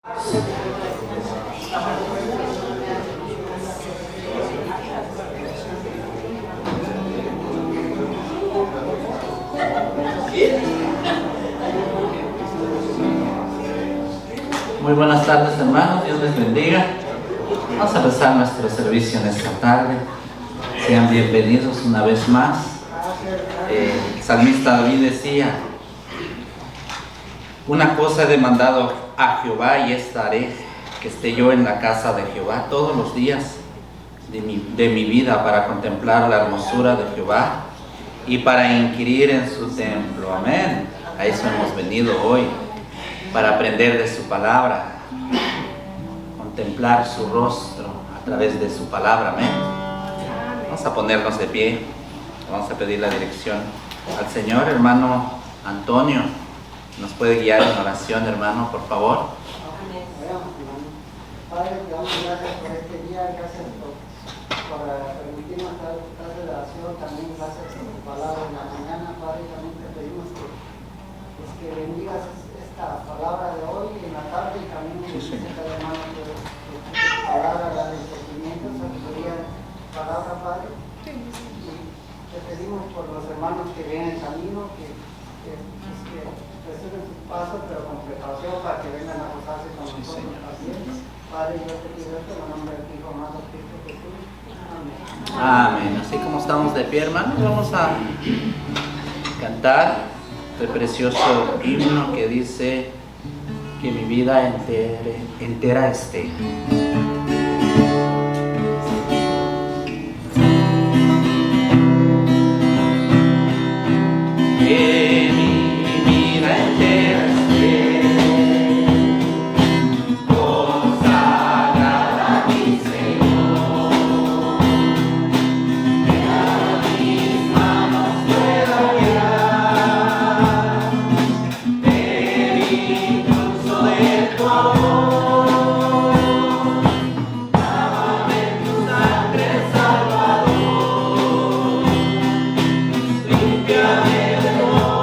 Muy buenas tardes, hermanos, Dios les bendiga. Vamos a empezar nuestro servicio en esta tarde. Sean bienvenidos una vez más. El salmista David decía: una cosa he demandado a Jehová y esta haré, que esté yo en la casa de Jehová todos los días de mi vida, para contemplar la hermosura de Jehová y para inquirir en su templo. Amén. A eso hemos venido hoy, para aprender de su palabra, contemplar su rostro a través de su palabra. Amén. Vamos a ponernos de pie, vamos a pedir la dirección al Señor. Hermano Antonio, ¿nos puede guiar en oración, hermano, por favor? Padre, te damos gracias por este día, gracias por permitirnos estar en tu casa de oración, también gracias por tu palabra en la mañana. Padre, también te pedimos que bendigas esta palabra de hoy en la tarde y también bendice cada hermano que tu palabra, la de entendimiento, sabiduría, palabra, Padre. Y te pedimos por los hermanos que vienen en camino, que reciben su paso, pero con precaución, para que vengan a gozarse con nosotros también. Padre, yo te pido esto en el nombre de tu Hijo amado Cristo Jesús. Amén. Amén. Así como estamos de pie, hermanos, vamos a cantar el precioso himno que dice: que mi vida entera esté. Que mi vida entera esté consagrada a mi Señor, que a mis manos pueda quedar el impulso de tu amor. Lávame en tu sangre, Salvador, límpiame de todo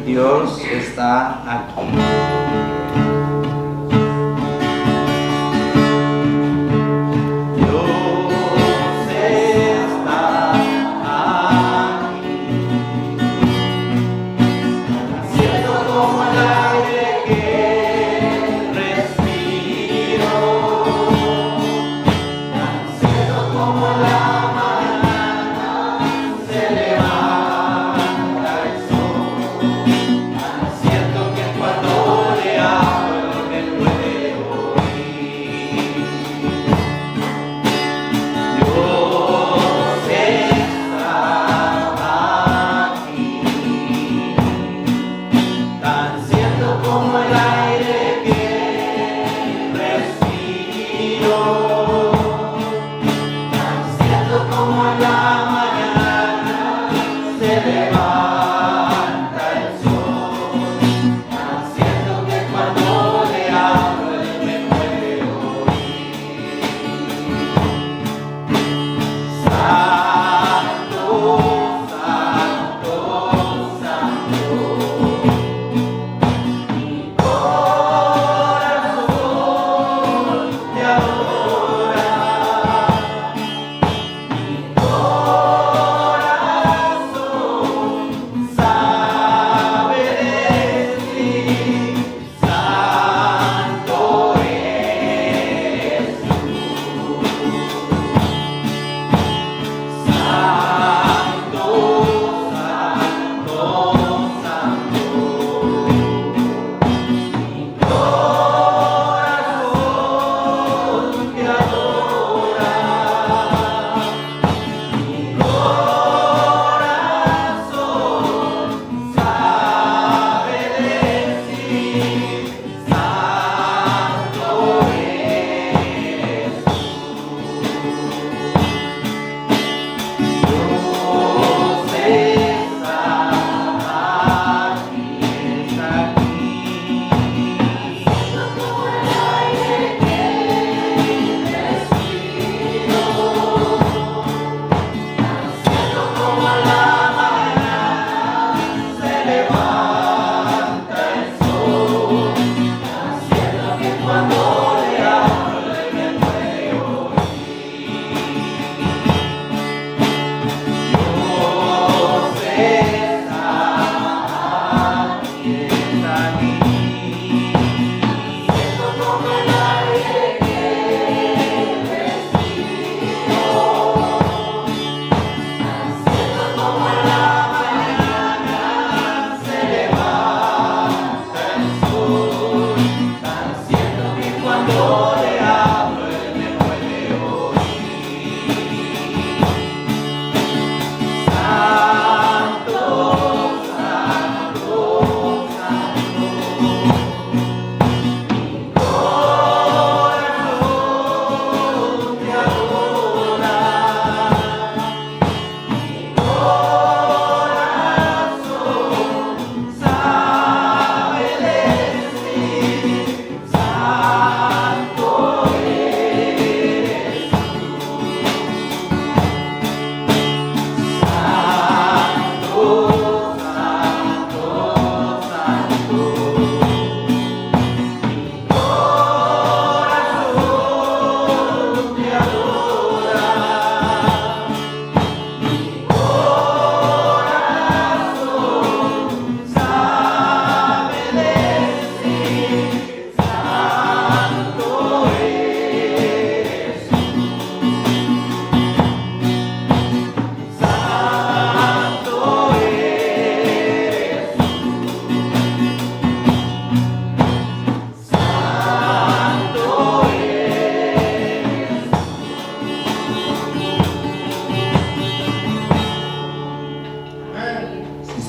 Dios está aquí.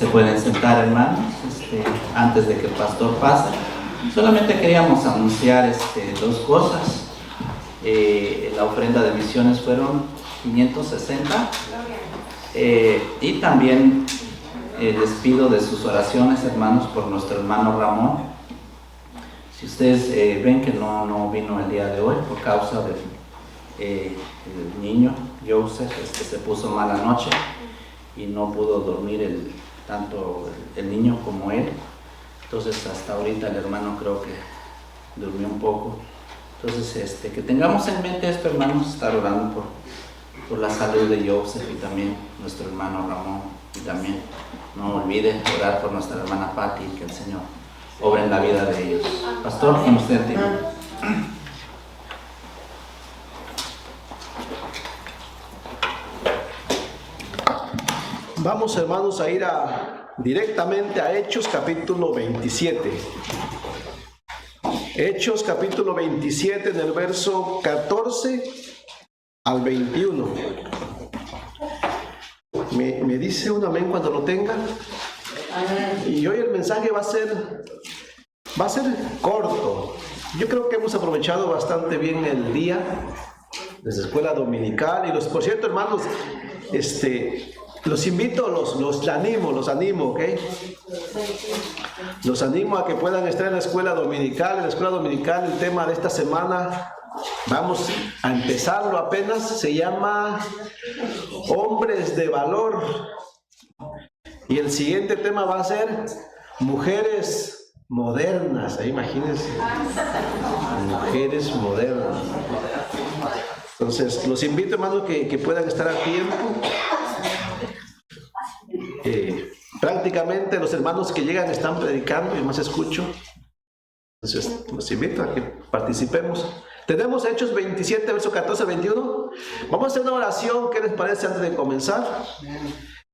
Se pueden sentar, hermanos, antes de que el pastor pase. Solamente queríamos anunciar dos cosas. La ofrenda de misiones fueron 560. Y también les pido de sus oraciones, hermanos, por nuestro hermano Ramón. Si ustedes ven que no vino el día de hoy por causa del el niño Joseph, se puso mal anoche y no pudo dormir tanto el niño como él. Entonces hasta ahorita el hermano creo que durmió un poco. Entonces que tengamos en mente esto, hermanos, estar orando por la salud de Joseph y también nuestro hermano Ramón. Y también no olvide orar por nuestra hermana Patti, que el Señor obre en la vida de ellos. Pastor, con usted. Vamos, hermanos, a ir directamente a Hechos capítulo 27. Hechos capítulo 27, en el verso 14 al 21. Me dice un amén cuando lo tenga. Y hoy el mensaje va a ser corto. Yo creo que hemos aprovechado bastante bien el día desde escuela dominical. Y por cierto, hermanos, los invito, los animo, ¿ok? Los animo a que puedan estar en la escuela dominical. En la escuela dominical, el tema de esta semana, vamos a empezarlo apenas, se llama Hombres de Valor. Y el siguiente tema va a ser Mujeres Modernas. Imagínense, Mujeres Modernas. Entonces, los invito, hermanos, que puedan estar a tiempo. Prácticamente los hermanos que llegan están predicando y más escucho. Entonces los invito a que participemos. Tenemos Hechos 27, verso 14 al 21. Vamos a hacer una oración. ¿Qué les parece antes de comenzar?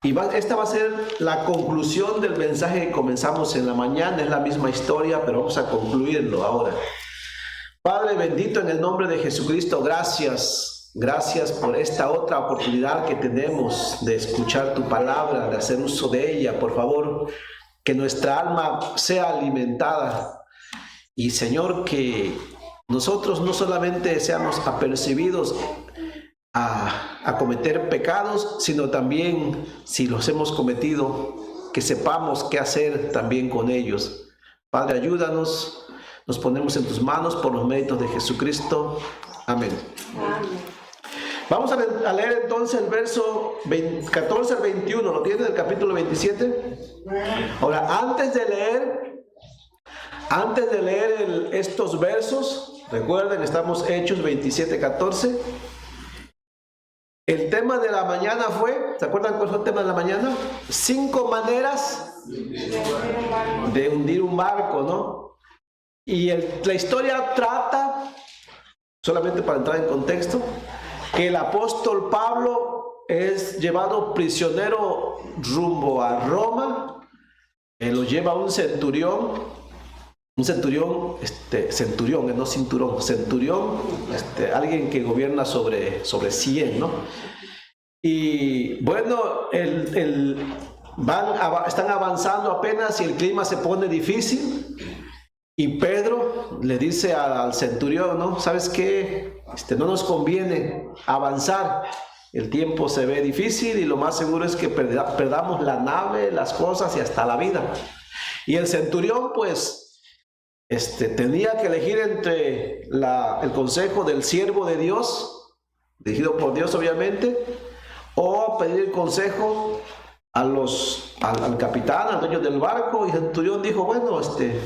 Y esta va a ser la conclusión del mensaje que comenzamos en la mañana. Es la misma historia, pero vamos a concluirlo ahora. Padre bendito, en el nombre de Jesucristo, gracias. Gracias por esta otra oportunidad que tenemos de escuchar tu palabra, de hacer uso de ella. Por favor, que nuestra alma sea alimentada. Y Señor, que nosotros no solamente seamos apercibidos a cometer pecados, sino también, si los hemos cometido, que sepamos qué hacer también con ellos. Padre, ayúdanos. Nos ponemos en tus manos por los méritos de Jesucristo. Amén. Amén. Vamos a leer entonces el verso 14 al 21, ¿lo tiene? Del capítulo 27. Ahora, antes de leer estos versos, recuerden, estamos Hechos 27, 14. El tema de la mañana fue, ¿se acuerdan cuál fue el tema de la mañana? 5 maneras de hundir un barco, ¿no? Y la historia trata, solamente para entrar en contexto, que el apóstol Pablo es llevado prisionero rumbo a Roma. Lo lleva un centurión, no cinturón, alguien que gobierna sobre 100, ¿no? Y bueno, están avanzando apenas y el clima se pone difícil. Y Pedro le dice al centurión, ¿no? ¿Sabes qué? No nos conviene avanzar. El tiempo se ve difícil y lo más seguro es que perdamos la nave, las cosas y hasta la vida. Y el centurión, pues, tenía que elegir entre el consejo del siervo de Dios, dirigido por Dios obviamente, o pedir el consejo al capitán, al dueño del barco. Y el centurión dijo, bueno,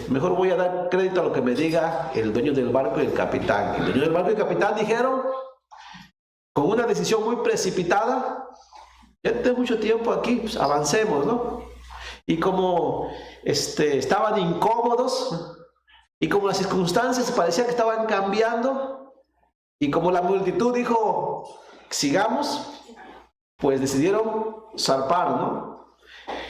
mejor voy a dar crédito a lo que me diga el dueño del barco y el capitán. El dueño del barco y el capitán dijeron, con una decisión muy precipitada, ya tengo mucho tiempo aquí, pues avancemos, ¿no? Y como estaban incómodos y como las circunstancias parecía que estaban cambiando y como la multitud dijo, sigamos, pues decidieron zarpar, ¿no?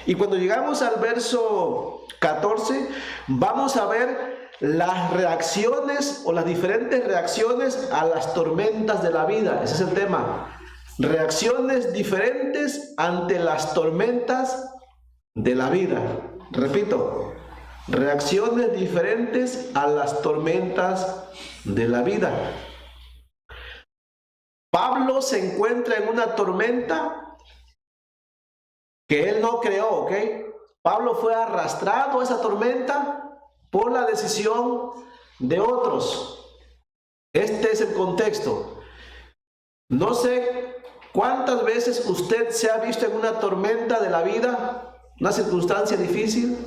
Y cuando llegamos al verso 14, vamos a ver las reacciones o las diferentes reacciones a las tormentas de la vida. Ese es el tema. Reacciones diferentes ante las tormentas de la vida. Repito, reacciones diferentes a las tormentas de la vida. Pablo se encuentra en una tormenta que él no creó, ¿ok? Pablo fue arrastrado a esa tormenta por la decisión de otros. Este es el contexto. No sé cuántas veces usted se ha visto en una tormenta de la vida, una circunstancia difícil,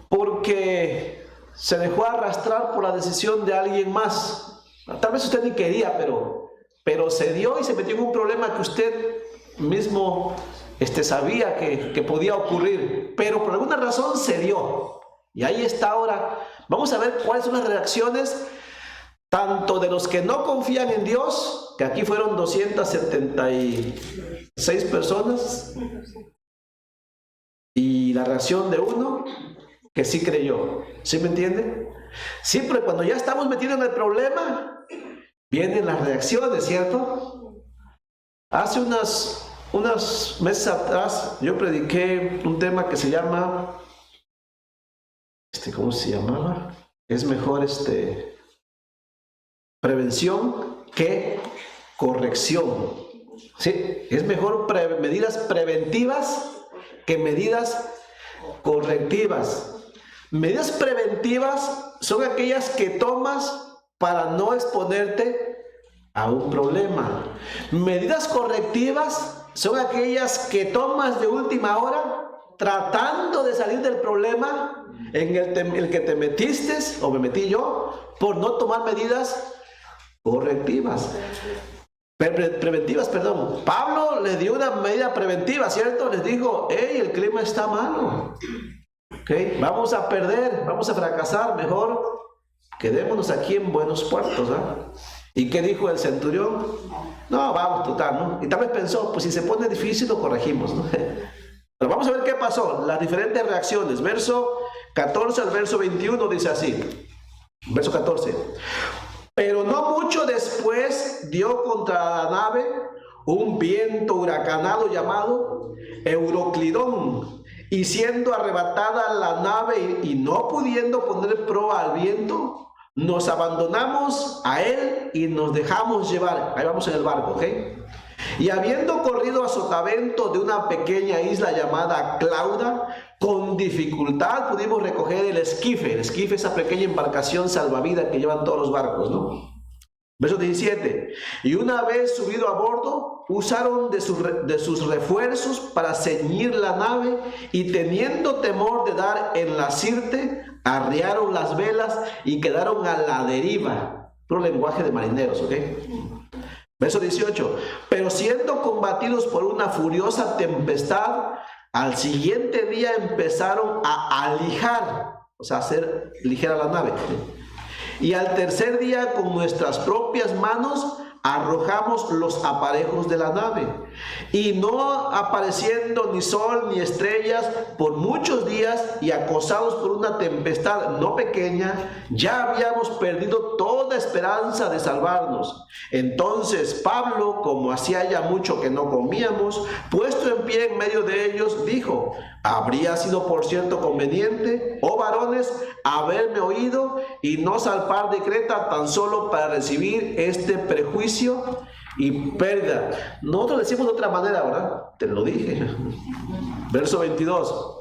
porque se dejó arrastrar por la decisión de alguien más. Tal vez usted ni quería, pero se dio y se metió en un problema que usted mismo sabía que podía ocurrir, pero por alguna razón se dio. Y ahí está ahora. Vamos a ver cuáles son las reacciones tanto de los que no confían en Dios, que aquí fueron 276 personas, y la reacción de uno que sí creyó. ¿Sí me entiende? Siempre cuando ya estamos metidos en el problema, vienen las reacciones, ¿cierto? Hace unos meses atrás yo prediqué un tema que se llama, ¿cómo se llamaba? Es mejor prevención que corrección. ¿Sí? Es mejor medidas preventivas que medidas correctivas. Medidas preventivas son aquellas que tomas para no exponerte a un problema. Medidas correctivas son aquellas que tomas de última hora tratando de salir del problema en el que te metiste, o me metí yo, por no tomar medidas correctivas. Preventivas, perdón. Pablo les dio una medida preventiva, ¿cierto? Les dijo, hey, el clima está malo. Okay, vamos a perder, vamos a fracasar, mejor quedémonos aquí en buenos puertos, ¿eh? ¿Y qué dijo el centurión? No, vamos, total, ¿no? Y tal vez pensó, pues si se pone difícil lo corregimos, ¿no? Pero vamos a ver qué pasó, las diferentes reacciones. Verso 14 al verso 21 dice así. Verso 14. Pero no mucho después dio contra la nave un viento huracanado llamado Euroclidón, y siendo arrebatada la nave y no pudiendo poner proa al viento, nos abandonamos a él y nos dejamos llevar. Ahí vamos en el barco, ¿ok? Y habiendo corrido a sotavento de una pequeña isla llamada Clauda, con dificultad pudimos recoger el esquife. El esquife es esa pequeña embarcación salvavidas que llevan todos los barcos, ¿no? Verso 17. Y una vez subido a bordo, usaron de sus refuerzos para ceñir la nave, y teniendo temor de dar en la sirte, arriaron las velas y quedaron a la deriva. Puro lenguaje de marineros, ¿ok? Verso 18. Pero siendo combatidos por una furiosa tempestad, al siguiente día empezaron a alijar, o sea, hacer ligera la nave. Y al tercer día, con nuestras propias manos, arrojamos los aparejos de la nave. Y no apareciendo ni sol ni estrellas por muchos días, y acosados por una tempestad no pequeña, ya habíamos perdido toda esperanza de salvarnos. Entonces Pablo, como hacía ya mucho que no comíamos, puesto en pie en medio de ellos, dijo: habría sido por cierto conveniente, oh varones, haberme oído y no salpar de Creta tan solo para recibir este prejuicio y pérdida. Nosotros decimos de otra manera, ¿verdad? Te lo dije. Verso 22.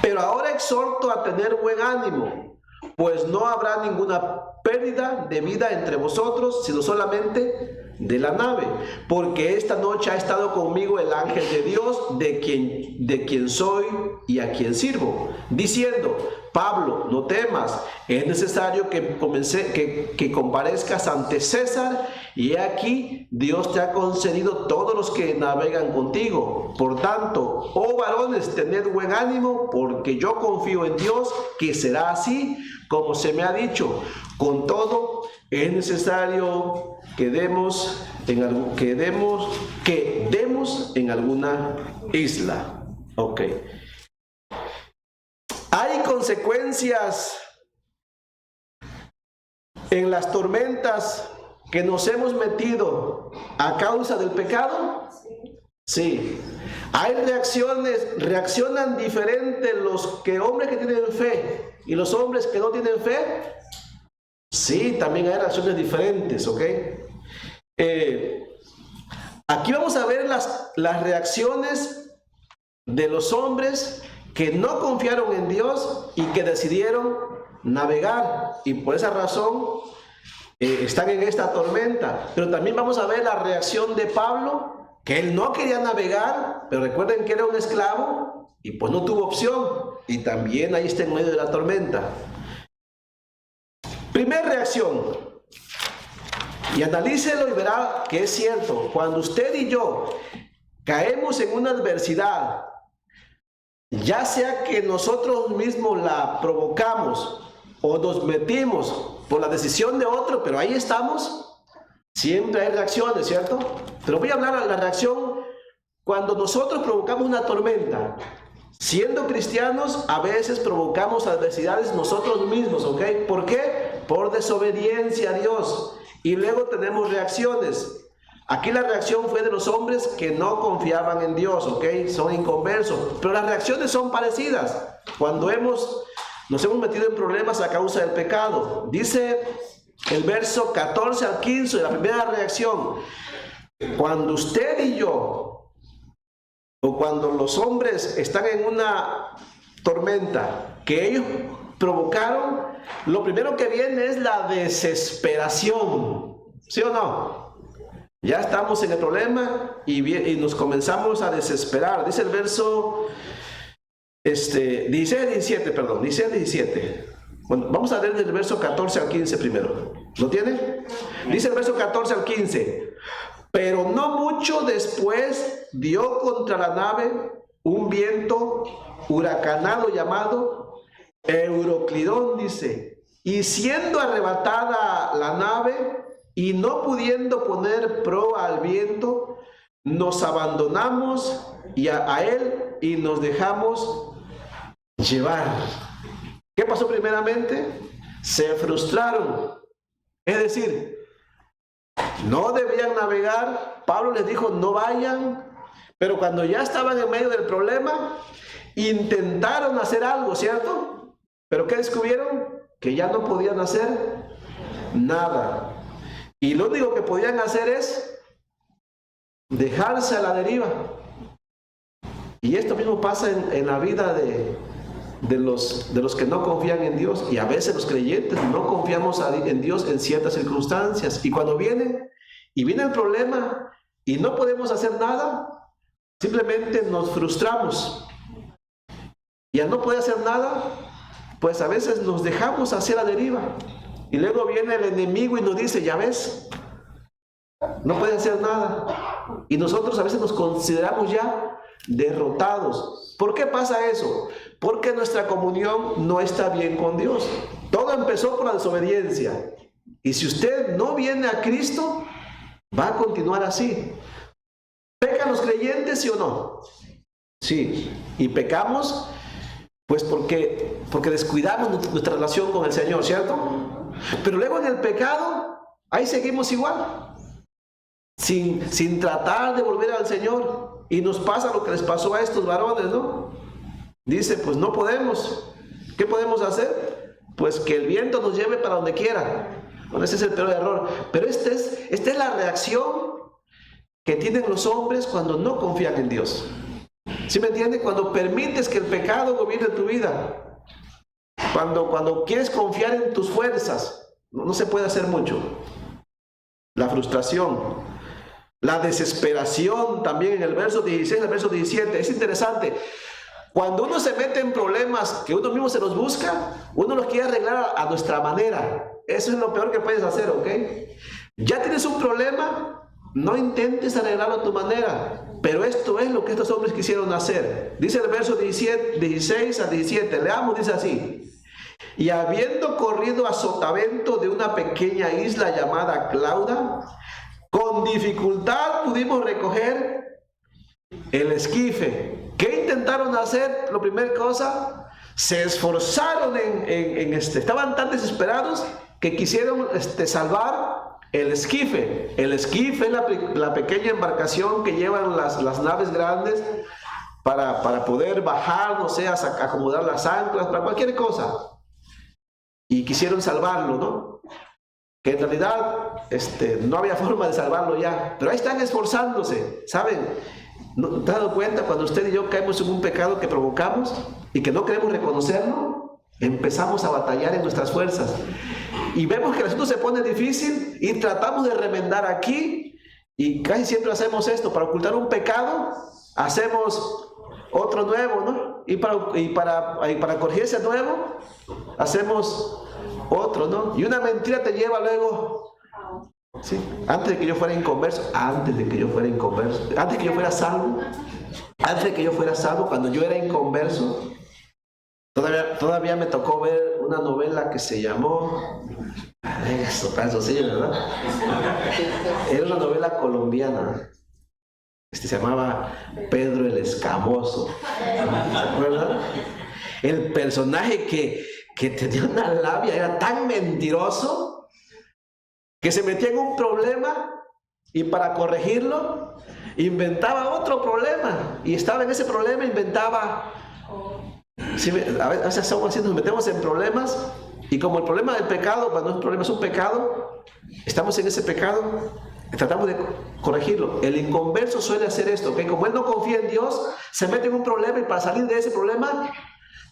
Pero ahora exhorto a tener buen ánimo, pues no habrá ninguna pérdida de vida entre vosotros, sino solamente de la nave, porque esta noche ha estado conmigo el ángel de Dios, de quien soy y a quien sirvo, diciendo: Pablo, no temas, es necesario que comparezcas ante César, y he aquí, Dios te ha concedido todos los que navegan contigo. Por tanto, oh varones, tened buen ánimo, porque yo confío en Dios que será así como se me ha dicho. Con todo, es necesario que demos en alguna isla. Ok. ¿Hay consecuencias en las tormentas que nos hemos metido a causa del pecado? Sí. Hay reaccionan diferente los hombres que tienen fe y los hombres que no tienen fe. Sí, también hay reacciones diferentes, ¿ok? Aquí vamos a ver las reacciones de los hombres que no confiaron en Dios y que decidieron navegar, y por esa razón están en esta tormenta. Pero también vamos a ver la reacción de Pablo, que él no quería navegar, pero recuerden que era un esclavo y pues no tuvo opción, y también ahí está en medio de la tormenta. Primera reacción, y analícelo y verá que es cierto. Cuando usted y yo caemos en una adversidad, ya sea que nosotros mismos la provocamos o nos metimos por la decisión de otro, pero ahí estamos, siempre hay reacciones, ¿cierto? Pero voy a hablar de la reacción cuando nosotros provocamos una tormenta. Siendo cristianos, a veces provocamos adversidades nosotros mismos, ¿ok? ¿Por qué? Por desobediencia a Dios. Y luego tenemos reacciones. Aquí la reacción fue de los hombres que no confiaban en Dios, ¿ok? Son inconversos. Pero las reacciones son parecidas. Cuando nos hemos metido en problemas a causa del pecado. Dice el verso 14 al 15, la primera reacción. Cuando usted y yo, o cuando los hombres están en una tormenta que ellos provocaron, lo primero que viene es la desesperación. ¿Sí o no? Ya estamos en el problema y nos comenzamos a desesperar. Dice el verso 17. Bueno, vamos a leer del verso 14 al 15 primero. ¿Lo tiene? Dice el verso 14 al 15. Pero no mucho después dio contra la nave un viento huracanado llamado Euroclidón, dice, y siendo arrebatada la nave y no pudiendo poner proa al viento, nos abandonamos a él y nos dejamos llevar. ¿Qué pasó primeramente? Se frustraron. Es decir, no debían navegar. Pablo les dijo no vayan, pero cuando ya estaban en medio del problema, intentaron hacer algo, ¿cierto? Pero ¿qué descubrieron? Que ya no podían hacer nada. Y lo único que podían hacer es dejarse a la deriva. Y esto mismo pasa en la vida de los que no confían en Dios. Y a veces los creyentes no confiamos en Dios en ciertas circunstancias. Y cuando viene el problema y no podemos hacer nada, simplemente nos frustramos. Y al no poder hacer nada, pues a veces nos dejamos hacia la deriva. Y luego viene el enemigo y nos dice, ya ves, no puede hacer nada. Y nosotros a veces nos consideramos ya derrotados. ¿Por qué pasa eso? Porque nuestra comunión no está bien con Dios. Todo empezó por la desobediencia. Y si usted no viene a Cristo, va a continuar así. ¿Pecan los creyentes, sí o no? Sí. Y pecamos, pues porque descuidamos nuestra relación con el Señor, ¿cierto? Pero luego en el pecado, ahí seguimos igual. Sin tratar de volver al Señor. Y nos pasa lo que les pasó a estos varones, ¿no? Dice, pues no podemos. ¿Qué podemos hacer? Pues que el viento nos lleve para donde quiera. Bueno, ese es el peor error. Pero esta es la reacción que tienen los hombres cuando no confían en Dios. ¿Sí me entiende? Cuando permites que el pecado gobierne tu vida. Cuando quieres confiar en tus fuerzas, no se puede hacer mucho. La frustración. La desesperación también en el verso 16, el verso 17. Es interesante. Cuando uno se mete en problemas que uno mismo se los busca, uno los quiere arreglar a nuestra manera. Eso es lo peor que puedes hacer, ¿ok? Ya tienes un problema, no intentes arreglarlo a tu manera. Pero esto es lo que estos hombres quisieron hacer. Dice el verso 16 a 17. Leamos, dice así. Y habiendo corrido a sotavento de una pequeña isla llamada Clauda, con dificultad pudimos recoger el esquife. ¿Qué intentaron hacer? La primera cosa, se esforzaron estaban tan desesperados que quisieron salvar el esquife. El esquife es la pequeña embarcación que llevan las naves grandes para poder bajar, no sé, acomodar las anclas, para cualquier cosa. Y quisieron salvarlo, ¿no? Que en realidad no había forma de salvarlo ya. Pero ahí están esforzándose, ¿saben? ¿No te has dado cuenta cuando usted y yo caemos en un pecado que provocamos y que no queremos reconocerlo? Empezamos a batallar en nuestras fuerzas. Y vemos que el asunto se pone difícil y tratamos de remendar aquí. Y casi siempre hacemos esto. Para ocultar un pecado, hacemos otro nuevo, ¿no? Y para corregir ese nuevo, hacemos otro, ¿no? Y una mentira te lleva luego, ¿sí? Antes de que yo fuera inconverso, antes de que yo fuera salvo, cuando yo era inconverso, todavía me tocó ver una novela que se llamó, eso, tan sí, ¿verdad? Era una novela colombiana. Se llamaba Pedro el Escamoso. ¿Se acuerdan? El personaje que tenía una labia, era tan mentiroso que se metía en un problema y para corregirlo inventaba otro problema y estaba en ese problema, inventaba. Sí, a veces somos así, nos metemos en problemas y como el problema del pecado, cuando el problema es un pecado, estamos en ese pecado, tratamos de corregirlo. El inconverso suele hacer esto, que como él no confía en Dios, se mete en un problema y para salir de ese problema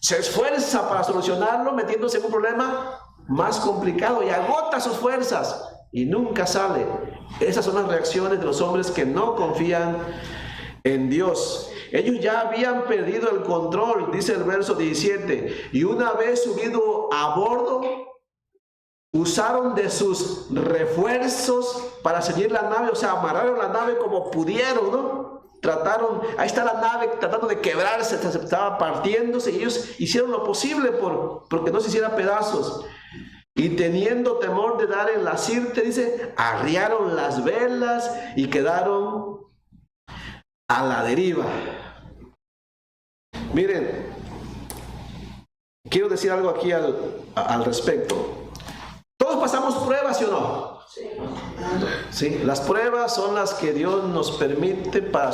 se esfuerza para solucionarlo, metiéndose en un problema más complicado y agota sus fuerzas y nunca sale. Esas son las reacciones de los hombres que no confían en Dios. Ellos ya habían perdido el control, dice el verso 17, y una vez subido a bordo, usaron de sus refuerzos para seguir la nave, o sea, amarraron la nave como pudieron, ¿no? Ahí está la nave tratando de quebrarse, estaba partiéndose y ellos hicieron lo posible porque no se hiciera pedazos. Y teniendo temor de dar en la sirte, dice, arriaron las velas y quedaron a la deriva. Miren, quiero decir algo aquí al respecto. Todos pasamos pruebas, ¿sí o no? Sí, las pruebas son las que Dios nos permite para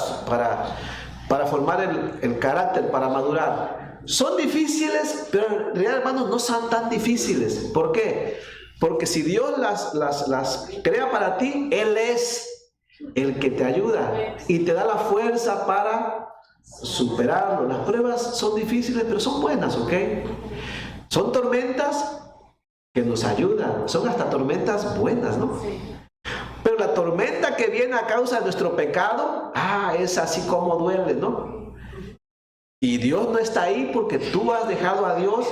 formar el carácter, para madurar. Son difíciles, pero en realidad, hermanos, no son tan difíciles. ¿Por qué? Porque si Dios las crea para ti, Él es el que te ayuda y te da la fuerza para superarlo. Las pruebas son difíciles, pero son buenas, ¿ok? Son tormentas que nos ayudan, son hasta tormentas buenas, ¿no? Sí. Pero la tormenta que viene a causa de nuestro pecado, es así como duele, ¿no? Y Dios no está ahí porque tú has dejado a Dios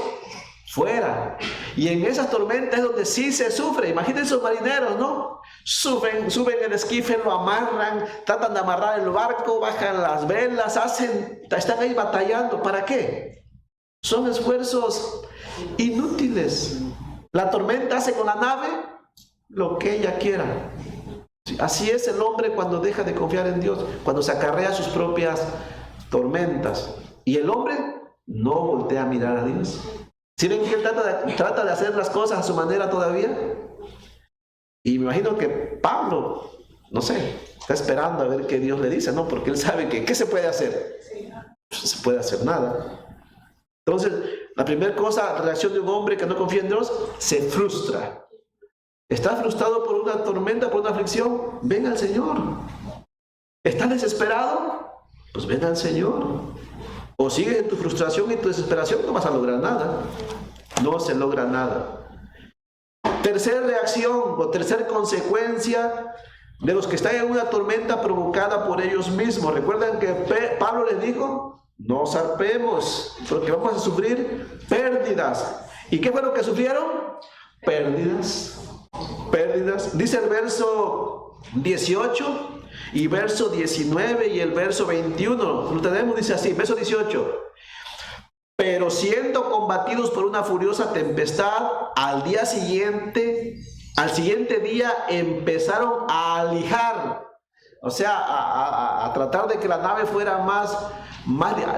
fuera. Y en esas tormentas es donde sí se sufre. Imagínense los marineros, ¿no? Suben el esquife, lo amarran, tratan de amarrar el barco, bajan las velas, están ahí batallando. ¿Para qué? Son esfuerzos inútiles. La tormenta hace con la nave lo que ella quiera. Así es el hombre cuando deja de confiar en Dios, cuando se acarrea sus propias tormentas. Y el hombre no voltea a mirar a Dios. ¿Sí ven que él trata de hacer las cosas a su manera todavía? Y me imagino que Pablo, no sé, está esperando a ver qué Dios le dice, ¿no? Porque él sabe que ¿qué se puede hacer? No se puede hacer nada. Entonces, la primera cosa, la reacción de un hombre que no confía en Dios, se frustra. ¿Estás frustrado por una tormenta, por una aflicción? Ven al Señor. ¿Estás desesperado? Pues ven al Señor. O sigues en tu frustración y tu desesperación, no vas a lograr nada. No se logra nada. Tercera reacción o tercera consecuencia de los que están en una tormenta provocada por ellos mismos. ¿Recuerdan que Pablo les dijo? No zarpemos, porque vamos a sufrir pérdidas. ¿Y qué fue lo que sufrieron? Pérdidas. Dice el verso 18 y verso 19 y el verso 21. Lo tenemos, dice así, verso 18. Pero siendo combatidos por una furiosa tempestad, al siguiente día empezaron a alijar, o sea, a tratar de que la nave fuera más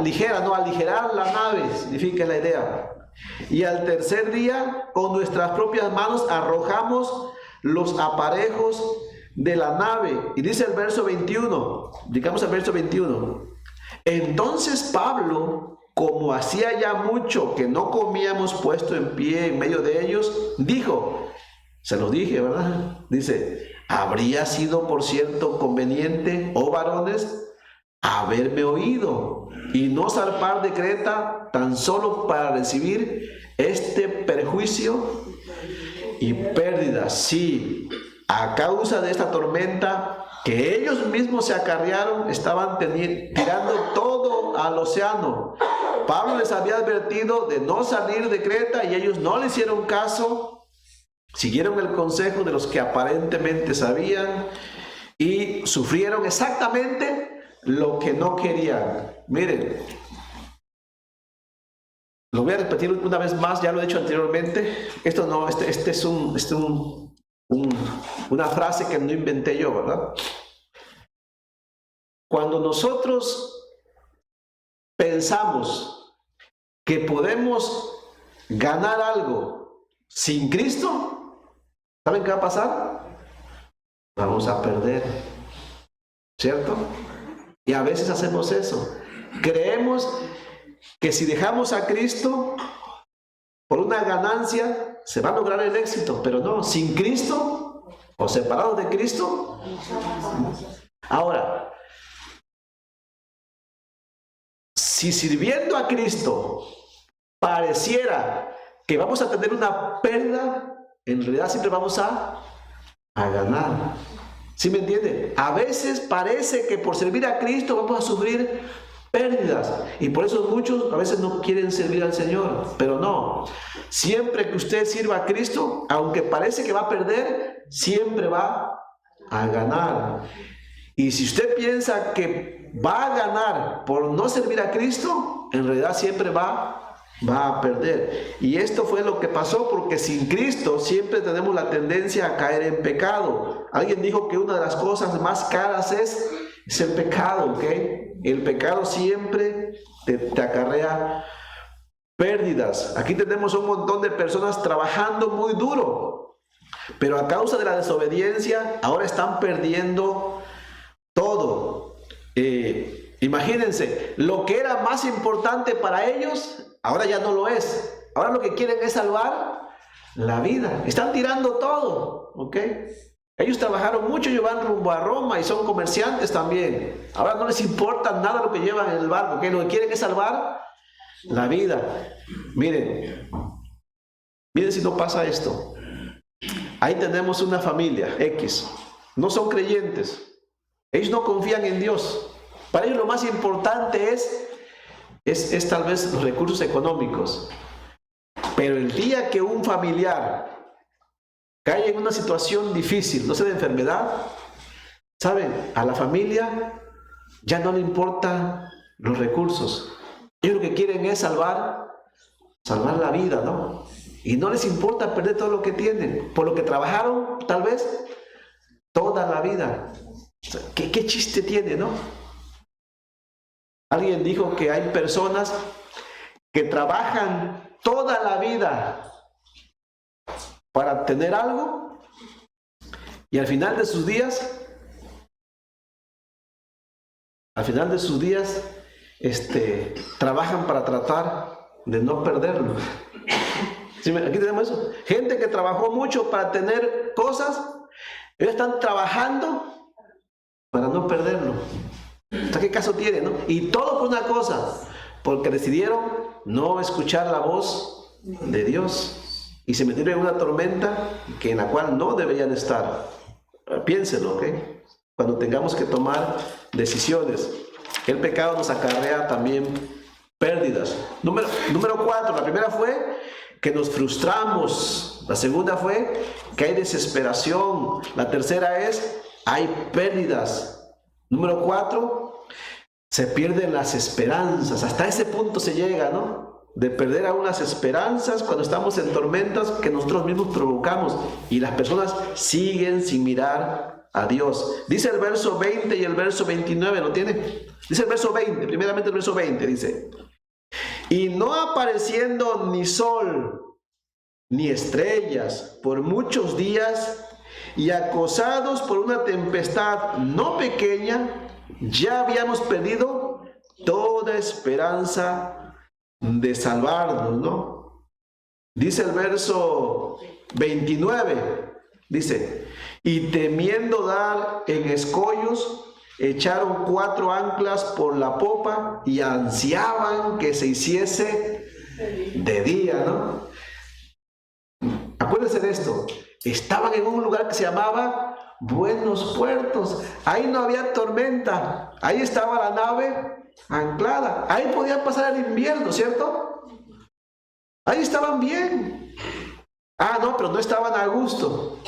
ligera, no, aligerar la nave, significa la idea. Y al tercer día, con nuestras propias manos arrojamos los aparejos de la nave. Y dice el verso 21, digamos el verso 21. Entonces Pablo, como hacía ya mucho que no comíamos puesto en pie en medio de ellos, dijo, se lo dije, ¿verdad? Dice, habría sido por cierto conveniente, oh varones, haberme oído y no zarpar de Creta tan solo para recibir este perjuicio y pérdida. Sí, a causa de esta tormenta que ellos mismos se acarrearon, estaban tirando todo al océano. Pablo les había advertido de no salir de Creta y ellos no le hicieron caso, siguieron el consejo de los que aparentemente sabían y sufrieron exactamente lo que no querían. Miren, lo voy a repetir una vez más, ya lo he dicho anteriormente. Esto no, es una frase que no inventé yo, ¿verdad? Cuando nosotros pensamos que podemos ganar algo sin Cristo, ¿saben qué va a pasar? Vamos a perder, ¿cierto? Y a veces hacemos eso. Creemos que si dejamos a Cristo por una ganancia, se va a lograr el éxito, pero no, sin Cristo o separados de Cristo. Ahora, si sirviendo a Cristo pareciera que vamos a tener una pérdida, en realidad siempre vamos a ganar. ¿Sí me entiende? A veces parece que por servir a Cristo vamos a sufrir pérdidas y por eso muchos a veces no quieren servir al Señor, pero no. Siempre que usted sirva a Cristo, aunque parece que va a perder, siempre va a ganar. Y si usted piensa que va a ganar por no servir a Cristo, en realidad siempre va a perder. Y esto fue lo que pasó, porque sin Cristo siempre tenemos la tendencia a caer en pecado. Alguien dijo que una de las cosas más caras es el pecado, ¿ok? El pecado siempre te acarrea pérdidas. Aquí tenemos un montón de personas trabajando muy duro, pero a causa de la desobediencia ahora están perdiendo todo. Imagínense, lo que era más importante para ellos ahora ya no lo es. Ahora lo que quieren es salvar la vida. Están tirando todo, ¿ok? Ellos trabajaron mucho, llevan rumbo a Roma y son comerciantes también. Ahora no les importa nada lo que llevan en el barco, ¿ok? Lo que quieren es salvar la vida. Miren si no pasa esto. Ahí tenemos una familia X. No son creyentes. Ellos no confían en Dios. Para ellos lo más importante es tal vez los recursos económicos. Pero el día que un familiar cae en una situación difícil, no sé, de enfermedad, ¿saben? A la familia ya no le importan los recursos. Ellos lo que quieren es salvar la vida, ¿no? Y no les importa perder todo lo que tienen, por lo que trabajaron tal vez toda la vida. O sea, ¿qué chiste tiene, no? Alguien dijo que hay personas que trabajan toda la vida para tener algo y al final de sus días trabajan para tratar de no perderlo. ¿Sí? Aquí tenemos eso. Gente que trabajó mucho para tener cosas, ellos están trabajando para no perderlo. ¿Hasta qué caso tiene, no? Y todo por una cosa, porque decidieron no escuchar la voz de Dios y se metieron en una tormenta en la cual no deberían estar. Piénselo, ¿ok? Cuando tengamos que tomar decisiones, el pecado nos acarrea también pérdidas. Número 4, la primera fue que nos frustramos. La segunda fue que hay desesperación. La tercera es hay pérdidas. Número 4, se pierden las esperanzas. Hasta ese punto se llega, ¿no? De perder aún las esperanzas cuando estamos en tormentas que nosotros mismos provocamos y las personas siguen sin mirar a Dios. Dice el verso 20 y el verso 29, ¿lo tiene? Dice el verso 20, primeramente el verso 20, dice: y no apareciendo ni sol ni estrellas por muchos días, y acosados por una tempestad no pequeña, ya habíamos perdido toda esperanza de salvarnos, ¿no? Dice el verso 29, dice, y temiendo dar en escollos, echaron 4 anclas por la popa y ansiaban que se hiciese de día, ¿no? Acuérdense de esto, estaban en un lugar que se llamaba Buenos Puertos, ahí no había tormenta, ahí estaba la nave anclada, ahí podían pasar el invierno, ¿cierto? Ahí estaban bien. Ah, no, pero no estaban a gusto.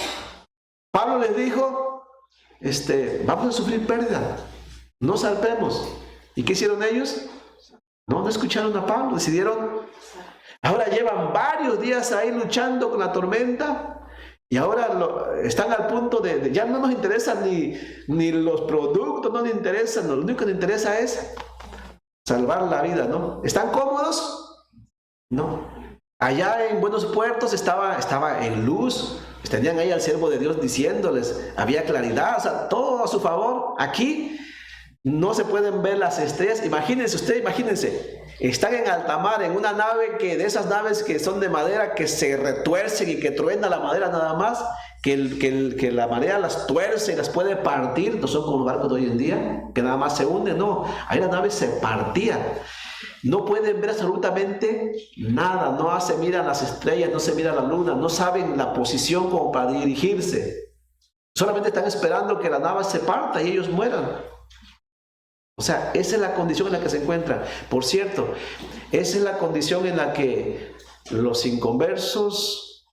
Pablo les dijo, vamos a sufrir pérdida, no salpemos. ¿Y qué hicieron ellos? No escucharon a Pablo, decidieron. Ahora llevan varios días ahí luchando con la tormenta y ahora están al punto de ya no nos interesan ni los productos, no nos interesan, lo único que nos interesa es salvar la vida, ¿no? ¿Están cómodos? No. Allá en Buenos Puertos estaba en luz, tenían ahí al siervo de Dios diciéndoles, había claridad, o sea, todo a su favor. Aquí no se pueden ver las estrellas. Imagínense, están en alta mar, en una nave de esas naves que son de madera, que se retuercen y que truena la madera nada más, que la marea las tuerce y las puede partir. No son como los barcos de hoy en día, que nada más se hunden, no, ahí la nave se partía. No pueden ver absolutamente nada, no se miran las estrellas, no se mira la luna, no saben la posición como para dirigirse. Solamente están esperando que la nave se parta y ellos mueran. O sea, esa es la condición en la que se encuentran. Por cierto, esa es la condición en la que los inconversos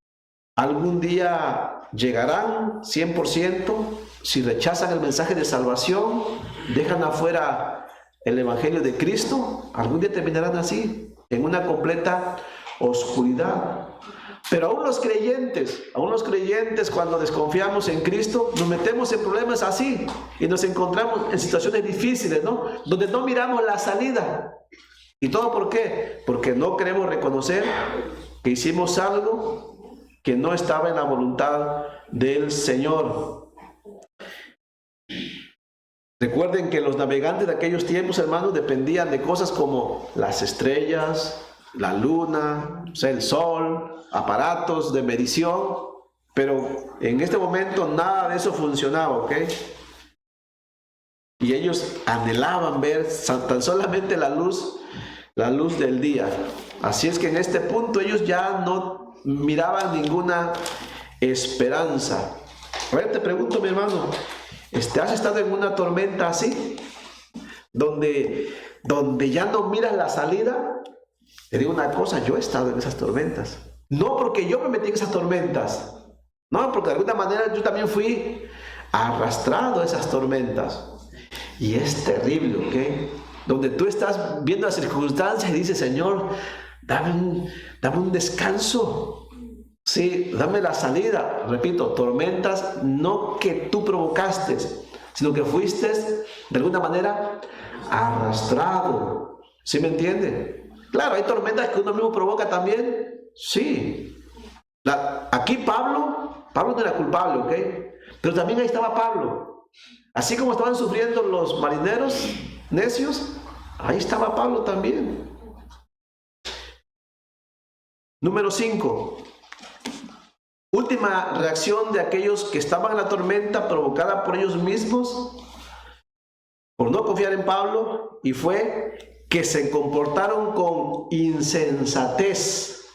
algún día llegarán 100%, si rechazan el mensaje de salvación, dejan afuera el Evangelio de Cristo, algún día terminarán así, en una completa oscuridad. Pero aún los creyentes, cuando desconfiamos en Cristo, nos metemos en problemas así y nos encontramos en situaciones difíciles, ¿no? Donde no miramos la salida. ¿Y todo por qué? Porque no queremos reconocer que hicimos algo que no estaba en la voluntad del Señor. Recuerden que los navegantes de aquellos tiempos, hermanos, dependían de cosas como las estrellas, la luna, o sea, el sol, aparatos de medición, pero en este momento nada de eso funcionaba, ¿ok? Y ellos anhelaban ver tan solamente la luz del día. Así es que en este punto ellos ya no miraban ninguna esperanza. A ver, te pregunto, mi hermano, ¿has estado en una tormenta así? Donde ya no miras la salida. Te digo una cosa, yo he estado en esas tormentas. No porque yo me metí en esas tormentas. No, porque de alguna manera yo también fui arrastrado a esas tormentas. Y es terrible, ¿ok? Donde tú estás viendo las circunstancias y dices, Señor, dame un descanso. Sí, dame la salida. Repito, tormentas no que tú provocaste, sino que fuiste de alguna manera arrastrado. ¿Sí me entiende? Claro, hay tormentas que uno mismo provoca también. Sí. Aquí Pablo no era culpable, ¿ok? Pero también ahí estaba Pablo. Así como estaban sufriendo los marineros necios, ahí estaba Pablo también. Número 5. Última reacción de aquellos que estaban en la tormenta provocada por ellos mismos, por no confiar en Pablo, y fue que se comportaron con insensatez.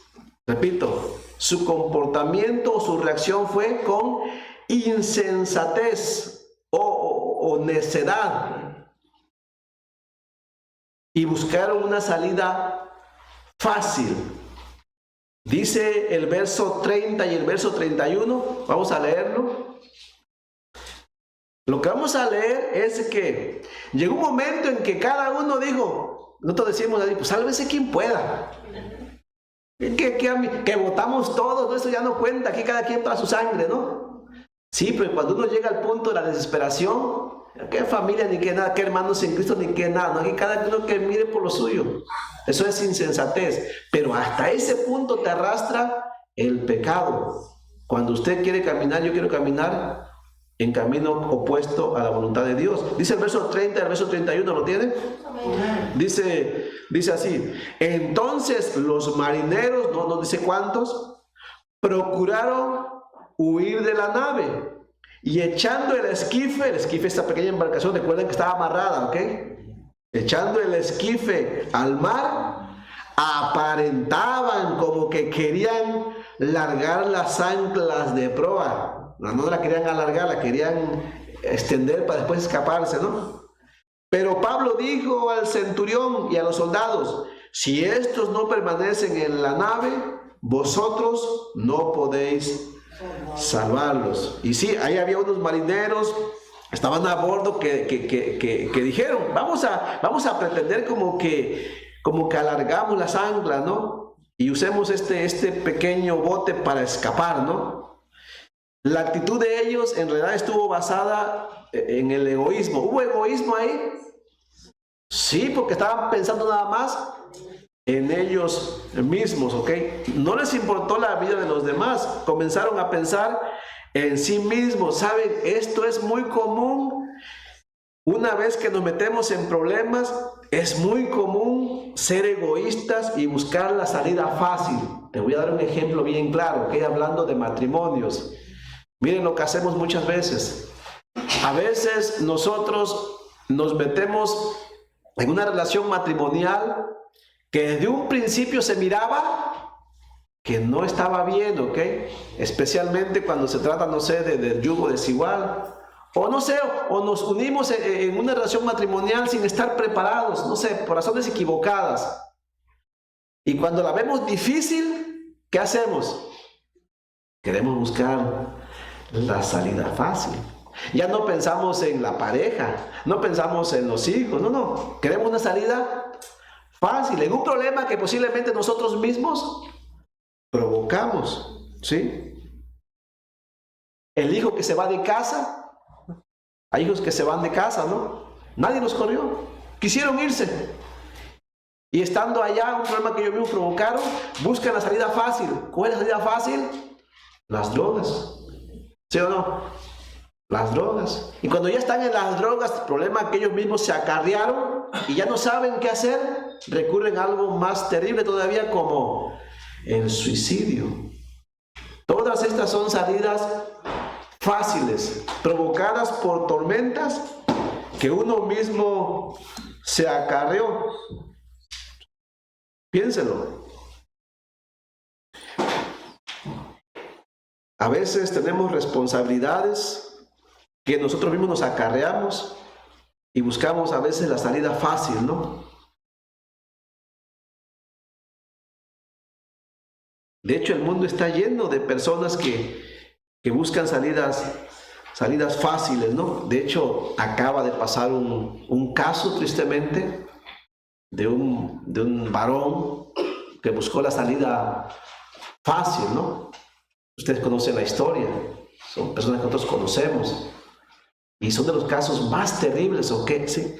Repito, su comportamiento o su reacción fue con insensatez o necedad. Y buscaron una salida fácil. Dice el verso 30 y el verso 31, vamos a leerlo. Lo que vamos a leer es que llegó un momento en que cada uno dijo, nosotros decimos, pues sálvese quien pueda. Que votamos todos, eso ya no cuenta, aquí cada quien para su sangre, ¿no? Sí, pero cuando uno llega al punto de la desesperación, qué familia ni qué nada, qué hermanos en Cristo ni qué nada, ¿no? Aquí cada uno que mire por lo suyo. Eso es insensatez, pero hasta ese punto te arrastra el pecado. Cuando usted quiere caminar, yo quiero caminar en camino opuesto a la voluntad de Dios. Dice el verso 30, el verso 31, ¿lo tiene? Dice así: entonces los marineros, no dice cuántos, procuraron huir de la nave, y echando el esquife, esta pequeña embarcación, recuerden que estaba amarrada, ¿ok? Echando el esquife al mar, aparentaban como que querían largar las anclas de proa. No la querían alargar, la querían extender para después escaparse, ¿no? Pero Pablo dijo al centurión y a los soldados: si estos no permanecen en la nave, vosotros no podéis salvarlos. Y sí, ahí había unos marineros, estaban a bordo que dijeron: vamos a pretender como que alargamos las anclas, ¿no? Y usemos este pequeño bote para escapar, ¿no? La actitud de ellos en realidad estuvo basada en el egoísmo. ¿Hubo egoísmo ahí? Sí, porque estaban pensando nada más en ellos mismos, ¿ok? No les importó la vida de los demás. Comenzaron a pensar en sí mismos. ¿Saben? Esto es muy común. Una vez que nos metemos en problemas, es muy común ser egoístas y buscar la salida fácil. Te voy a dar un ejemplo bien claro, ¿ok? Hablando de matrimonios. Miren lo que hacemos muchas veces. A veces nosotros nos metemos en una relación matrimonial que desde un principio se miraba que no estaba bien, ¿ok? Especialmente cuando se trata, no sé, de yugo desigual. O no sé, o nos unimos en una relación matrimonial sin estar preparados, no sé, por razones equivocadas. Y cuando la vemos difícil, ¿qué hacemos? Queremos buscar la salida fácil. Ya no pensamos en la pareja, no pensamos en los hijos, no. Queremos una salida fácil, en un problema que posiblemente nosotros mismos provocamos, ¿sí? El hijo que se va de casa. Hay hijos que se van de casa, ¿no? Nadie los corrió. Quisieron irse. Y estando allá, un problema que ellos mismos provocaron, buscan la salida fácil. ¿Cuál es la salida fácil? Las drogas. ¿Sí o no? Las drogas. Y cuando ya están en las drogas, el problema que ellos mismos se acarrearon y ya no saben qué hacer, recurren a algo más terrible todavía, como el suicidio. Todas estas son salidas fáciles, provocadas por tormentas que uno mismo se acarreó. Piénselo. A veces tenemos responsabilidades que nosotros mismos nos acarreamos y buscamos a veces la salida fácil, ¿no? De hecho, el mundo está lleno de personas que buscan salidas fáciles, ¿no? De hecho, acaba de pasar un caso, tristemente, de un varón que buscó la salida fácil, ¿no? Ustedes conocen la historia, son personas que nosotros conocemos, y son de los casos más terribles, ¿ok? ¿Sí?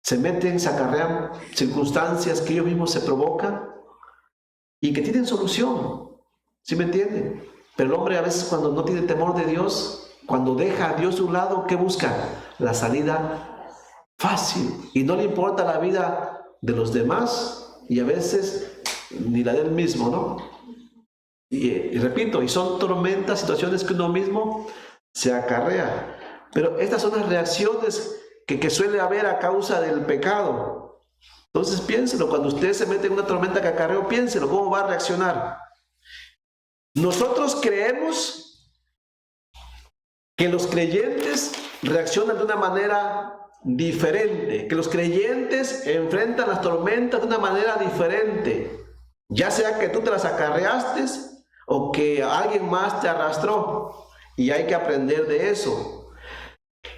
Se meten, se acarrean circunstancias que ellos mismos se provocan y que tienen solución, ¿sí me entienden? Pero el hombre a veces, cuando no tiene temor de Dios, cuando deja a Dios a un lado, ¿qué busca? La salida fácil. Y no le importa la vida de los demás y a veces ni la del mismo, ¿no? Y repito, y son tormentas, situaciones que uno mismo se acarrea. Pero estas son las reacciones que suele haber a causa del pecado. Entonces piénselo, cuando usted se mete en una tormenta que acarreó, piénselo, ¿cómo va a reaccionar? Nosotros creemos que los creyentes reaccionan de una manera diferente, que los creyentes enfrentan las tormentas de una manera diferente, ya sea que tú te las acarreaste o que alguien más te arrastró, y hay que aprender de eso.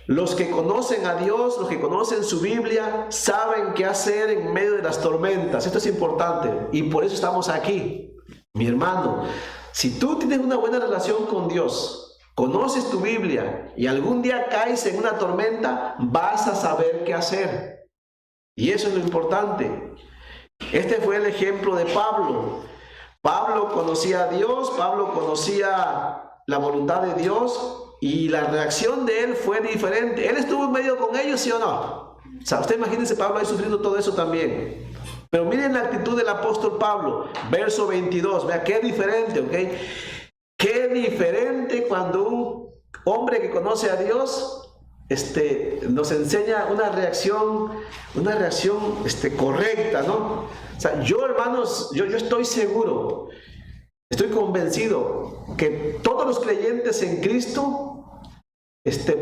Los que conocen a Dios, los que conocen su Biblia, saben qué hacer en medio de las tormentas. Esto es importante y por eso estamos aquí, mi hermano. Si tú tienes una buena relación con Dios, conoces tu Biblia y algún día caes en una tormenta, vas a saber qué hacer. Y eso es lo importante. Este fue el ejemplo de Pablo. Pablo conocía a Dios, Pablo conocía la voluntad de Dios y la reacción de él fue diferente. ¿Él estuvo en medio con ellos, sí o no? O sea, usted imagínense Pablo ahí sufriendo todo eso también. Pero miren la actitud del apóstol Pablo, verso 22, vea qué diferente, ¿ok? Qué diferente cuando un hombre que conoce a Dios nos enseña una reacción correcta, ¿no? O sea, yo, hermanos, yo estoy seguro, estoy convencido que todos los creyentes en Cristo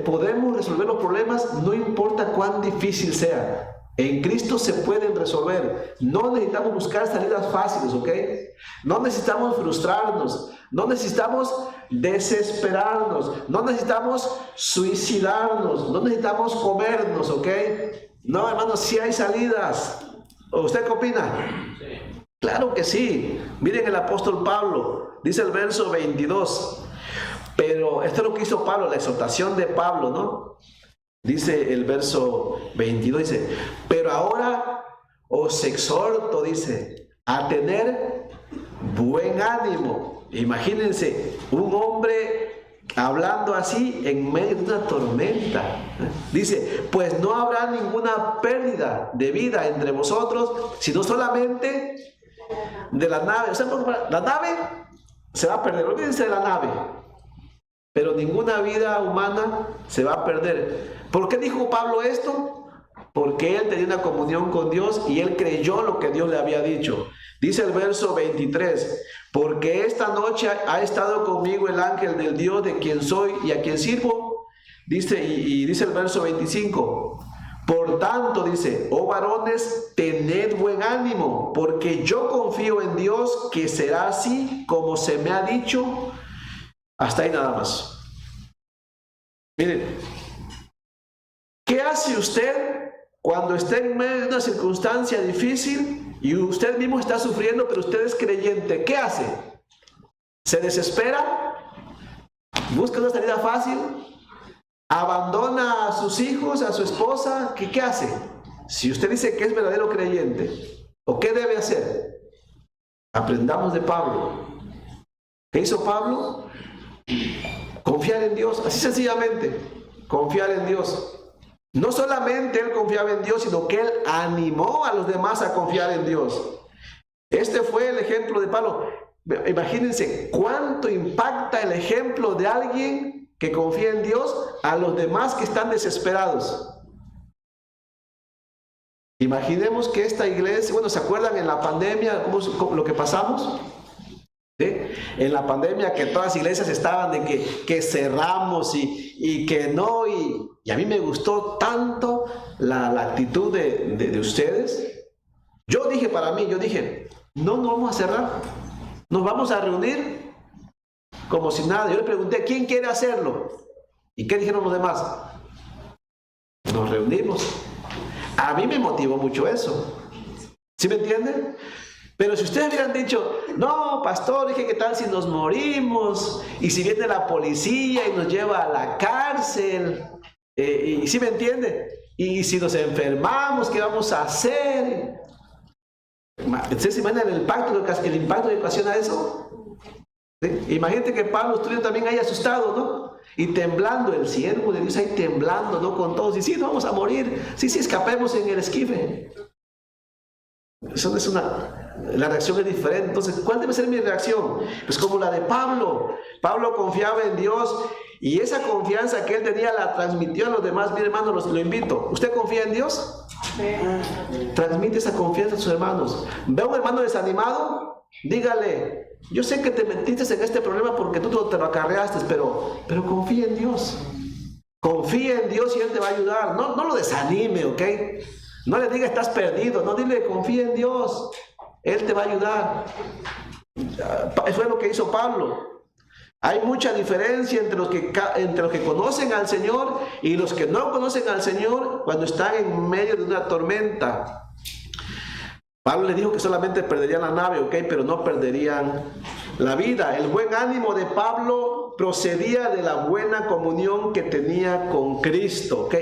podemos resolver los problemas, no importa cuán difícil sea. En Cristo se pueden resolver. No necesitamos buscar salidas fáciles, ¿ok? No necesitamos frustrarnos, no necesitamos desesperarnos, no necesitamos suicidarnos, no necesitamos comernos, ¿ok? No, hermanos, sí hay salidas. ¿Usted qué opina? Sí. Claro que sí. Miren el apóstol Pablo, dice el verso 22. Pero esto es lo que hizo Pablo, la exhortación de Pablo, ¿no? Dice el verso 22, dice, pero ahora os exhorto, dice, a tener buen ánimo. Imagínense, un hombre hablando así en medio de una tormenta. Dice, pues no habrá ninguna pérdida de vida entre vosotros, sino solamente de la nave. O sea, la nave se va a perder, olvídense de la nave. Pero ninguna vida humana se va a perder. ¿Por qué dijo Pablo esto? Porque él tenía una comunión con Dios y él creyó lo que Dios le había dicho. Dice el verso 23, porque esta noche ha estado conmigo el ángel del Dios de quien soy y a quien sirvo. Dice, y dice el verso 25, por tanto, dice, oh varones, tened buen ánimo, porque yo confío en Dios que será así como se me ha dicho. Hasta ahí nada más. Miren, ¿qué hace usted cuando está en medio de una circunstancia difícil y usted mismo está sufriendo, pero usted es creyente? ¿Qué hace? ¿Se desespera? ¿Busca una salida fácil? ¿Abandona a sus hijos, a su esposa? ¿Qué hace? Si usted dice que es verdadero creyente, ¿o qué debe hacer? Aprendamos de Pablo. ¿Qué hizo Pablo? Confiar en Dios, así sencillamente, confiar en Dios. No solamente él confiaba en Dios, sino que él animó a los demás a confiar en Dios. Este fue el ejemplo de Pablo. Imagínense cuánto impacta el ejemplo de alguien que confía en Dios a los demás que están desesperados. Imaginemos que esta iglesia, bueno, ¿se acuerdan en la pandemia cómo lo que pasamos? ¿Sí? En la pandemia que todas las iglesias estaban de que cerramos y que no, y a mí me gustó tanto la actitud de ustedes. Yo dije para mí, no vamos a cerrar, nos vamos a reunir como si nada. Yo le pregunté, ¿quién quiere hacerlo? ¿Y qué dijeron los demás? Nos reunimos. A mí me motivó mucho eso. ¿Sí me entienden? Pero si ustedes hubieran dicho, no, pastor, dije, ¿qué tal si nos morimos? Y si viene la policía y nos lleva a la cárcel, y ¿sí me entiende? Y si nos enfermamos, ¿qué vamos a hacer? ¿Ustedes se imaginan el impacto que ocasiona eso? ¿Sí? Imagínate que Pablo estuviera también ahí asustado, ¿no? Y temblando, el siervo de Dios ahí temblando, ¿no? Con todos, y sí, no vamos a morir, sí, escapemos en el esquife. Eso es la reacción es diferente. Entonces, ¿cuál debe ser mi reacción? Pues como la de Pablo. Pablo confiaba en Dios y esa confianza que él tenía la transmitió a los demás. Mire, hermano, lo invito. ¿Usted confía en Dios? Sí. Transmite esa confianza a sus hermanos. Ve a un hermano desanimado, dígale, yo sé que te metiste en este problema porque tú te lo acarreaste, pero confía en Dios. Confía en Dios y Él te va a ayudar. No lo desanime, ¿ok? No le diga estás perdido, no, dile confía en Dios, Él te va a ayudar. Eso fue lo que hizo Pablo. Hay mucha diferencia entre los que conocen al Señor y los que no conocen al Señor cuando están en medio de una tormenta. Pablo le dijo que solamente perderían la nave, ¿ok? Pero no perderían la vida. El buen ánimo de Pablo procedía de la buena comunión que tenía con Cristo, ¿ok?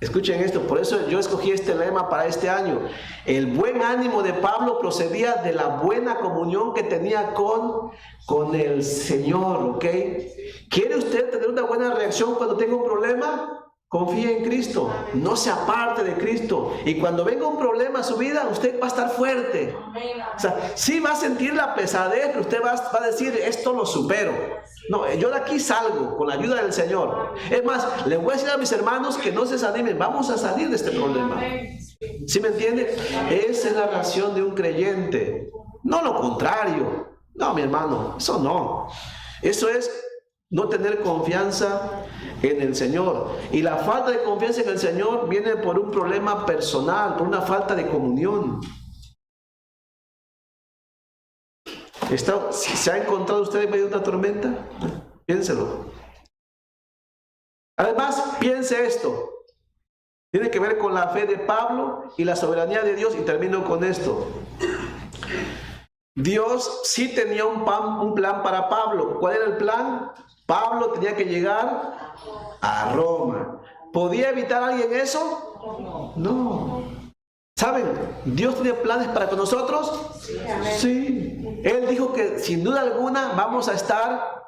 Escuchen esto, por eso yo escogí este lema para este año. El buen ánimo de Pablo procedía de la buena comunión que tenía con el Señor, ¿ok? ¿Quiere usted tener una buena reacción cuando tenga un problema? Confíe en Cristo, no se aparte de Cristo. Y cuando venga un problema a su vida, usted va a estar fuerte. O sea, sí va a sentir la pesadez, pero usted va a decir, esto lo supero. No, yo de aquí salgo con la ayuda del Señor. Es más, les voy a decir a mis hermanos que no se desanimen, vamos a salir de este problema. ¿Sí me entiende? Esa es la reacción de un creyente, no lo contrario. No, mi hermano, eso no. Eso es no tener confianza en el Señor. Y la falta de confianza en el Señor viene por un problema personal, por una falta de comunión. ¿Se ha encontrado usted en medio de una tormenta? Piénselo. Además, piense esto. Tiene que ver con la fe de Pablo y la soberanía de Dios. Y termino con esto. Dios sí tenía un plan para Pablo. ¿Cuál era el plan? Pablo tenía que llegar a Roma. ¿Podía evitar alguien eso? No. ¿Saben? ¿Dios tiene planes para con nosotros? Sí. Él dijo que sin duda alguna vamos a estar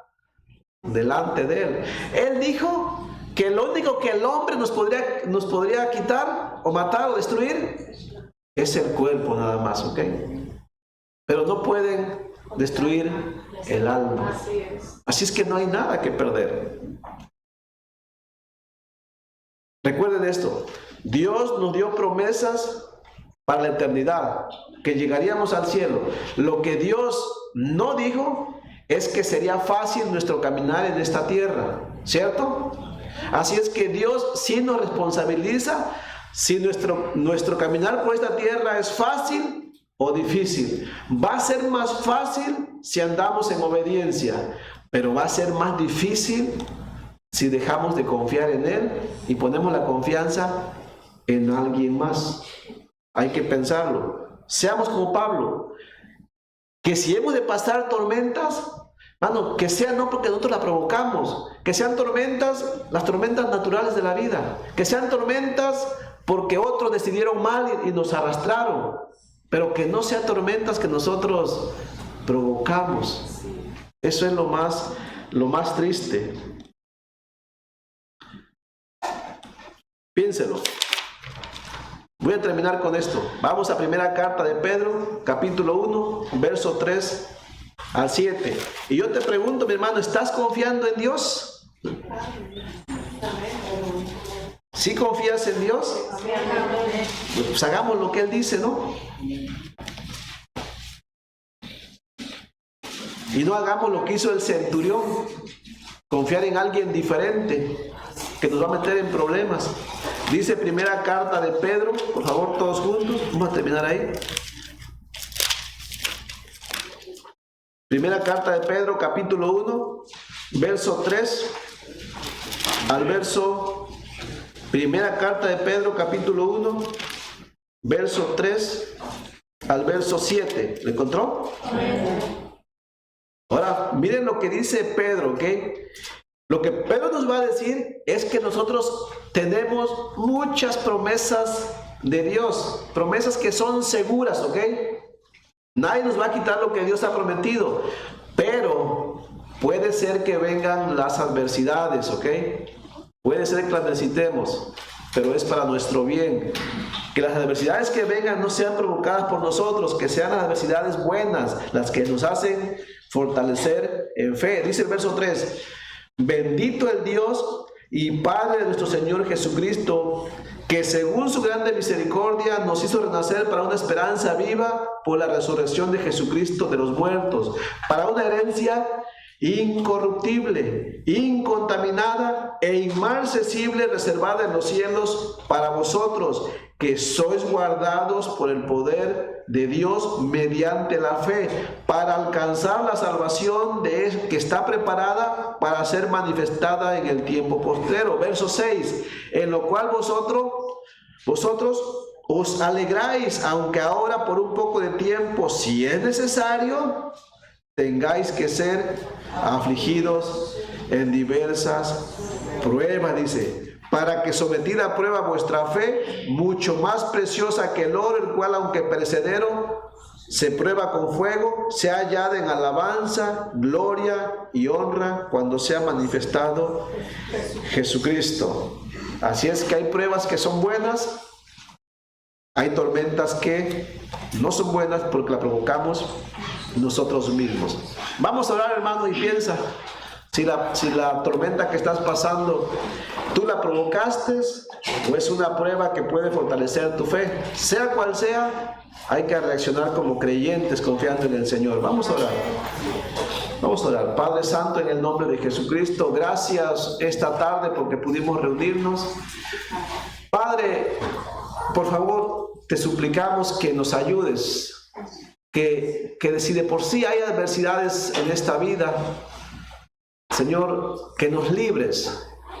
delante de Él. Él dijo que lo único que el hombre nos podría quitar o matar o destruir es el cuerpo nada más, ¿ok? Pero no pueden destruir el alma. Así es que no hay nada que perder. Recuerden esto, Dios nos dio promesas para la eternidad, que llegaríamos al cielo. Lo que Dios no dijo es que sería fácil nuestro caminar en esta tierra, ¿cierto? Así es que Dios sí nos responsabiliza si nuestro caminar por esta tierra es fácil o difícil. Va a ser más fácil si andamos en obediencia, pero va a ser más difícil si dejamos de confiar en Él y ponemos la confianza en alguien más. Hay que pensarlo. Seamos como Pablo, que si hemos de pasar tormentas, hermano, que sean no porque nosotros las provocamos, que sean tormentas, las tormentas naturales de la vida, que sean tormentas porque otros decidieron mal y nos arrastraron, pero que no sean tormentas que nosotros provocamos. Eso es lo más triste. Piénselo. Voy a terminar con esto. Vamos a primera carta de Pedro, capítulo 1, verso 3 al 7. Y yo te pregunto, mi hermano, ¿estás confiando en Dios? ¿Sí confías en Dios? Pues hagamos lo que Él dice, ¿no? Y no hagamos lo que hizo el centurión, confiar en alguien diferente que nos va a meter en problemas. Dice primera carta de Pedro, por favor todos juntos, vamos a terminar ahí. Primera carta de Pedro, capítulo 1, verso 3 al verso... Primera carta de Pedro, capítulo 1, verso 3 al verso 7. ¿Lo encontró? Ahora, miren lo que dice Pedro, ¿ok? Lo que Pedro nos va a decir es que nosotros tenemos muchas promesas de Dios, promesas que son seguras, ¿ok? Nadie nos va a quitar lo que Dios ha prometido, pero puede ser que vengan las adversidades, ¿ok? Puede ser que las necesitemos, pero es para nuestro bien. Que las adversidades que vengan no sean provocadas por nosotros, que sean las adversidades buenas, las que nos hacen fortalecer en fe. Dice el verso 3, bendito el Dios y Padre de nuestro Señor Jesucristo, que según su grande misericordia nos hizo renacer para una esperanza viva por la resurrección de Jesucristo de los muertos, para una herencia incorruptible, incontaminada e inmarcesible, reservada en los cielos para vosotros, que sois guardados por el poder de Dios mediante la fe, para alcanzar la salvación que está preparada para ser manifestada en el tiempo postrero. Verso 6, en lo cual vosotros os alegráis, aunque ahora por un poco de tiempo, si es necesario, tengáis que ser afligidos en diversas pruebas, dice, para que sometida a prueba vuestra fe, mucho más preciosa que el oro, el cual aunque perecedero, se prueba con fuego, sea hallada en alabanza, gloria y honra cuando sea manifestado Jesucristo. Así es que hay pruebas que son buenas, hay tormentas que no son buenas porque la provocamos nosotros mismos. Vamos a orar, hermano, y piensa, si la tormenta que estás pasando, tú la provocaste o es una prueba que puede fortalecer tu fe. Sea cual sea, hay que reaccionar como creyentes confiando en el Señor. Vamos a orar. Vamos a orar. Padre Santo, en el nombre de Jesucristo, gracias esta tarde porque pudimos reunirnos. Padre, por favor, te suplicamos que nos ayudes, que si de por sí hay adversidades en esta vida, Señor, que nos libres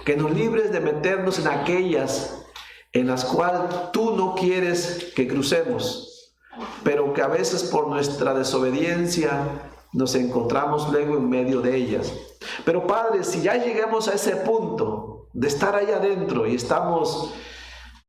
de meternos en aquellas en las cuales tú no quieres que crucemos, pero que a veces por nuestra desobediencia nos encontramos luego en medio de ellas. Pero Padre, si ya llegamos a ese punto de estar ahí adentro y estamos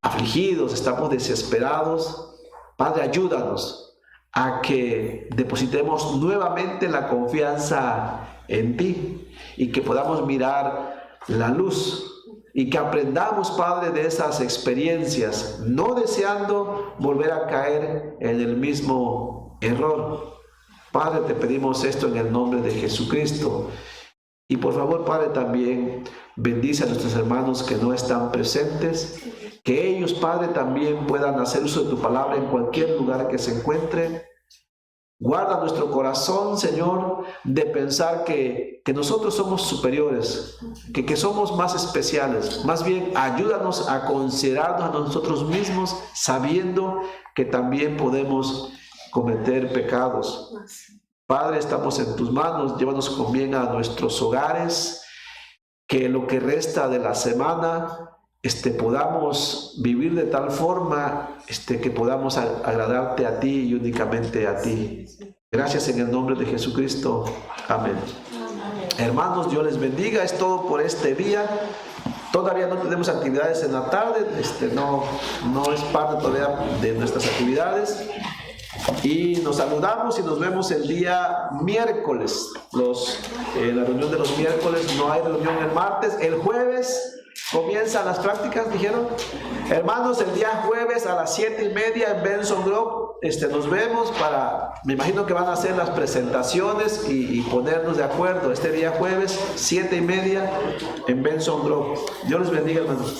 afligidos, estamos desesperados, Padre, ayúdanos a que depositemos nuevamente la confianza en ti y que podamos mirar la luz y que aprendamos, Padre, de esas experiencias, no deseando volver a caer en el mismo error. Padre, te pedimos esto en el nombre de Jesucristo. Y por favor, Padre, también bendice a nuestros hermanos que no están presentes, que ellos, Padre, también puedan hacer uso de tu palabra en cualquier lugar que se encuentren. Guarda nuestro corazón, Señor, de pensar que nosotros somos superiores, que somos más especiales. Más bien, ayúdanos a considerarnos a nosotros mismos, sabiendo que también podemos cometer pecados. Padre, estamos en tus manos, llévanos con bien a nuestros hogares, que lo que resta de la semana podamos vivir de tal forma que podamos agradarte a ti y únicamente a ti. Gracias en el nombre de Jesucristo. Amén. Hermanos, Dios les bendiga. Es todo por este día. Todavía no tenemos actividades en la tarde. No es parte todavía de nuestras actividades. Y nos saludamos y nos vemos el día miércoles. La reunión de los miércoles, no hay reunión el martes. El jueves comienzan las prácticas, dijeron. Hermanos, el día jueves a las 7:30 en Benson Grove, nos vemos me imagino que van a hacer las presentaciones y ponernos de acuerdo. Este día jueves, 7:30 en Benson Grove. Dios les bendiga, hermanos.